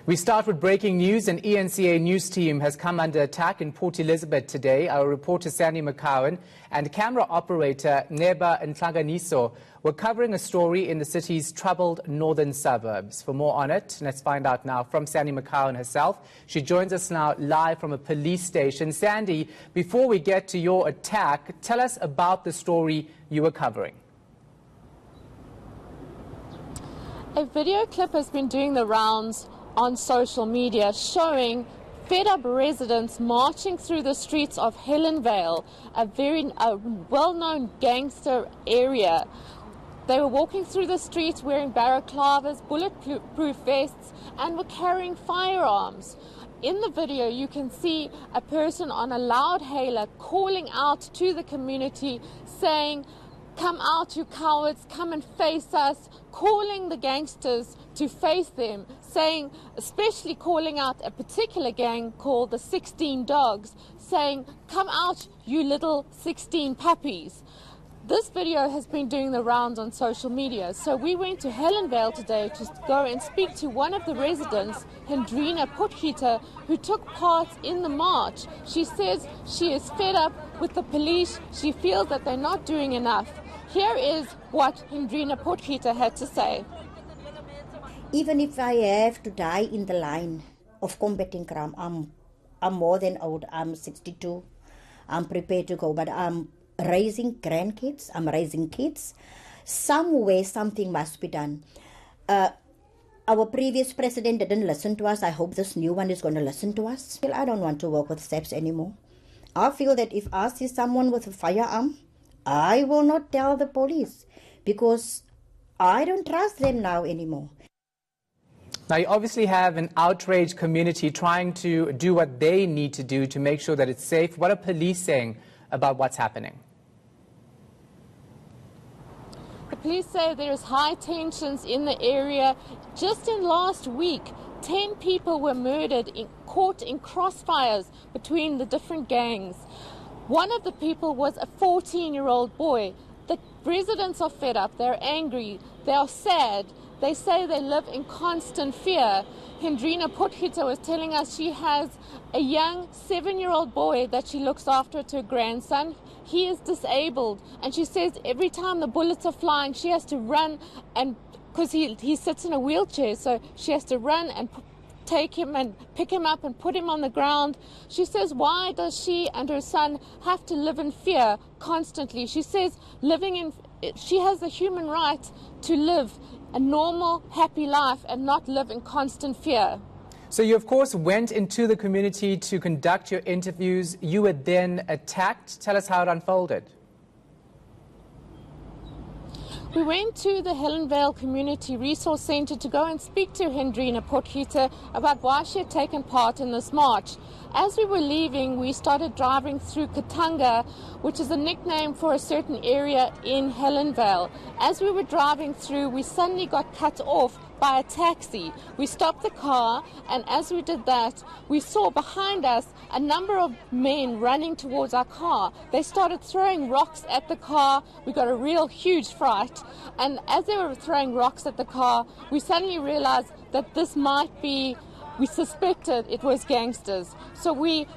We start with breaking news. An eNCA news team has come under attack in Port Elizabeth today. Our reporter Sandy McCowen and camera operator Nceba Ntlanganiso were covering a story in the city's troubled northern suburbs. For more on it, let's find out now from Sandy McCowen herself. She joins us now live from a police station. Sandy, before we get to your attack, tell us about the story you were covering. A video clip has been doing the rounds on social media showing fed-up residents marching through the streets of Helenvale, a well-known gangster area. They were walking through the streets wearing balaclavas, bulletproof vests, and were carrying firearms. In the video, you can see a person on a loudhailer calling out to the community, saying, "Come out, you cowards, come and face us," calling the gangsters to face them, saying, especially calling out a particular gang called the 16 Dogs, saying, "Come out, you little 16 puppies." This video has been doing the rounds on social media, so we went to Helenvale today to go and speak to one of the residents, Hendrina Potgieter, who took part in the march. She says she is fed up with the police. She feels that they're not doing enough. Here is what Hendrina Potgieter had to say. Even if I have to die in the line of combating crime, I'm more than old. I'm 62. I'm prepared to go, but I'm raising grandkids. I'm raising kids. Somewhere something must be done. Our previous president didn't listen to us. I hope this new one is going to listen to us. I don't want to work with SAPs anymore. I feel that if I see someone with a firearm, I will not tell the police because I don't trust them now anymore. Now, you obviously have an outraged community trying to do what they need to do to make sure that it's safe. What are police saying about what's happening? The police say there is high tensions in the area. Just in last week, 10 people were murdered, caught in crossfires between the different gangs. One of the people was a 14-year-old boy. The residents are fed up, they're angry, they are sad. They say they live in constant fear. Hendrina Potgieter was telling us she has a young 7-year-old boy that she looks after to her grandson. He is disabled, and she says every time the bullets are flying, she has to run, and because he sits in a wheelchair, so she has to run and take him and pick him up and put him on the ground. She says, why does she and her son have to live in fear constantly? She says she has the human right to live a normal, happy life and not live in constant fear. So you, of course, went into the community to conduct your interviews. You were then attacked. Tell us how it unfolded. We went to the Helenvale Community Resource Centre to go and speak to Hendrina Potgieter about why she had taken part in this march. As we were leaving, we started driving through Katanga, which is a nickname for a certain area in Helenvale. As we were driving through, we suddenly got cut off by a taxi. We stopped the car, and as we did that, we saw behind us a number of men running towards our car. They started throwing rocks at the car. We got a real huge fright, and as they were throwing rocks at the car, we suddenly realized that this might be, we suspected it was gangsters. So Nceba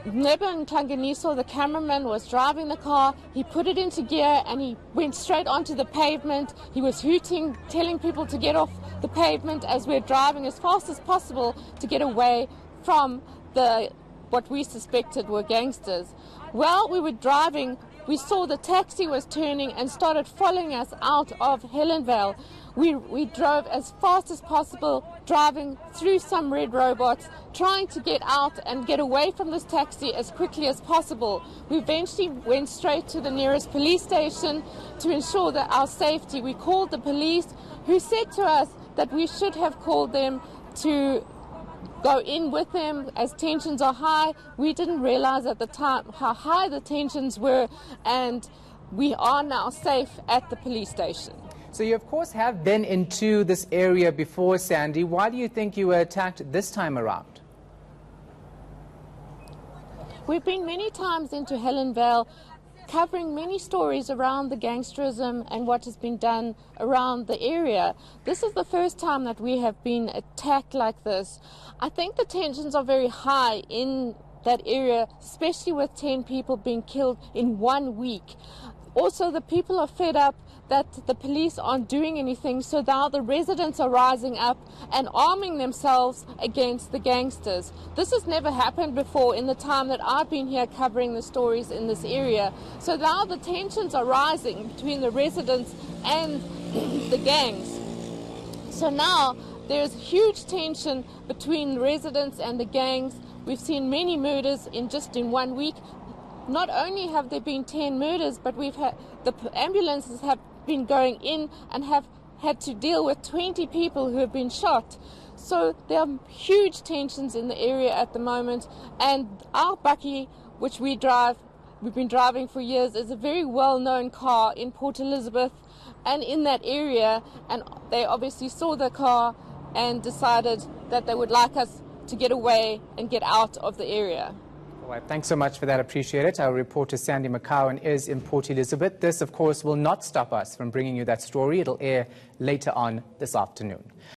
Ntlanganiso, the cameraman, was driving the car. He put it into gear and he went straight onto the pavement. He was hooting, telling people to get off the pavement as we're driving as fast as possible to get away from what we suspected were gangsters. While we were driving, we saw the taxi was turning and started following us out of Helenvale. We drove as fast as possible, driving through some red robots, trying to get out and get away from this taxi as quickly as possible. We eventually went straight to the nearest police station to ensure that our safety. We called the police, who said to us that we should have called them to go in with them as tensions are high. We didn't realize at the time how high the tensions were, and we are now safe at the police station. So you, of course, have been into this area before, Sandy. Why do you think you were attacked this time around? We've been many times into Helenvale covering many stories around the gangsterism and what has been done around the area. This is the first time that we have been attacked like this. I think the tensions are very high in that area, especially with 10 people being killed in 1 week. Also, the people are fed up that the police aren't doing anything, so now the residents are rising up and arming themselves against the gangsters. This has never happened before in the time that I've been here covering the stories in this area. So now the tensions are rising between the residents and the gangs. So now there's huge tension between the residents and the gangs. We've seen many murders in 1 week. Not only have there been 10 murders, but we've had the ambulances have been going in and have had to deal with 20 people who have been shot. So there are huge tensions in the area at the moment, and our bakkie, which we've been driving for years, is a very well-known car in Port Elizabeth and in that area, and they obviously saw the car and decided that they would like us to get away and get out of the area. All right, thanks so much for that. Appreciate it. Our reporter Sandy McCowen is in Port Elizabeth. This, of course, will not stop us from bringing you that story. It'll air later on this afternoon.